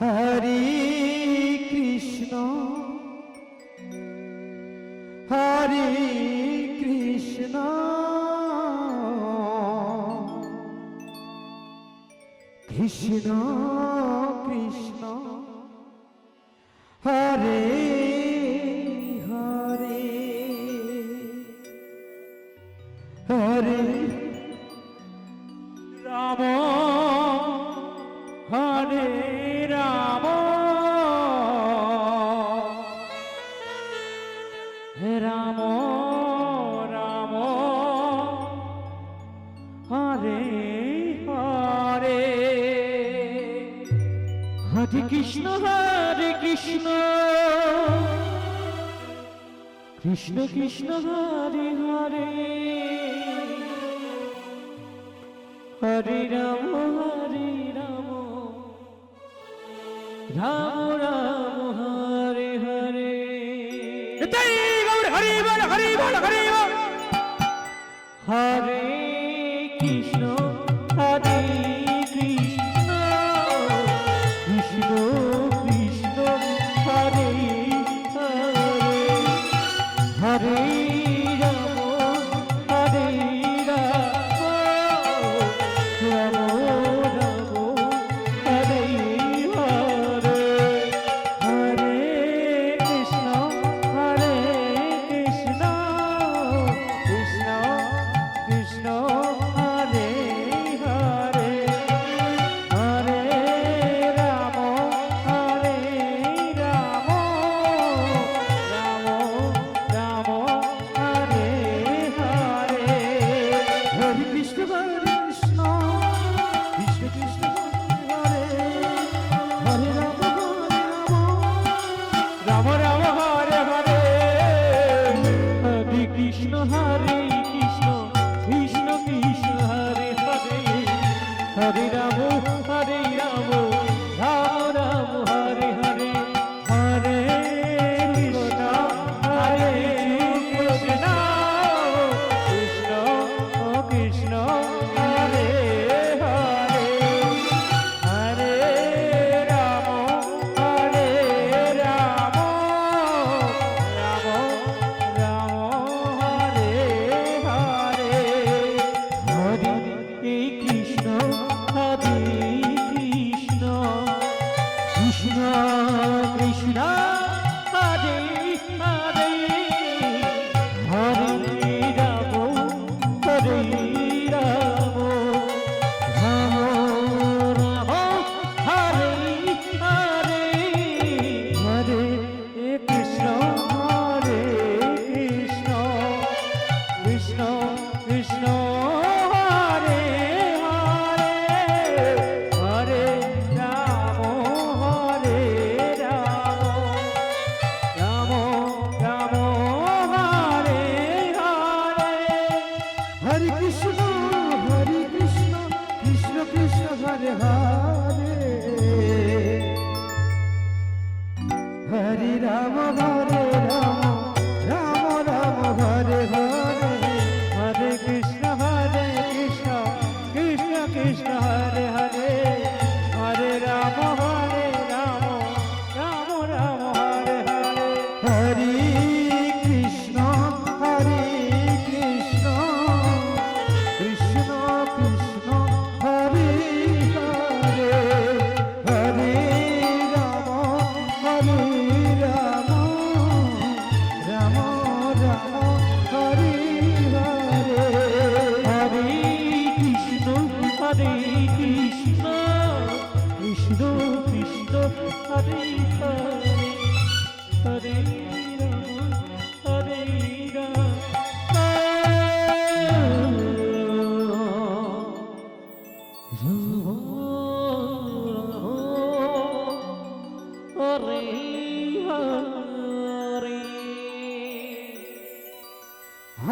হরে Krishna হরে Krishna Krishna Krishna Hare Hare Hare Ram হরে Ram Ram Ram Hare Hare Hare Krishna Krishna Krishna Hare Hare Hare Ram Ram Ram Hare Hare Hare বল হরে বল হরে বল হরে Krishna হরে Krishna Krishna Krishna Hare Hare Hare Ram হরে Ram Ram Ram Hare Hare Hare Krishna Krishna Krishna Hare Hare Hare Ram হরে Ram Ram Ram Hare Hare Hare Krishna Krishna Krishna Krishna Hare Hare Ram Ram Ram Hare Hare Hare Krishna Krishna Krishna Krishna Hare Hare Hare Ram Ram Ram Hare Hare Hare Krishna হরে Krishna Krishna Krishna Hare Hare Hare Ram Ram Ram Hare Hare Hare Krishna Krishna Krishna Krishna Hare Hare Hare Ram হরে Ram Ram Ram Hare Hare Hare Krishna Krishna Krishna Krishna Hare Hare Hare Ram Ram Ram Hare Hare Hare Krishna Krishna Krishna Hare Hare Hare Ram Ram Ram Hare Hare Hare Krishna Krishna Krishna Hare Hare Hare Ram Ram Ram Hare Hare Hare Krishna Krishna Krishna Hare Hare Hare Ram Ram Ram Hare Hare Hare Krishna Krishna Krishna Krishna Hare Hare Hare Ram Ram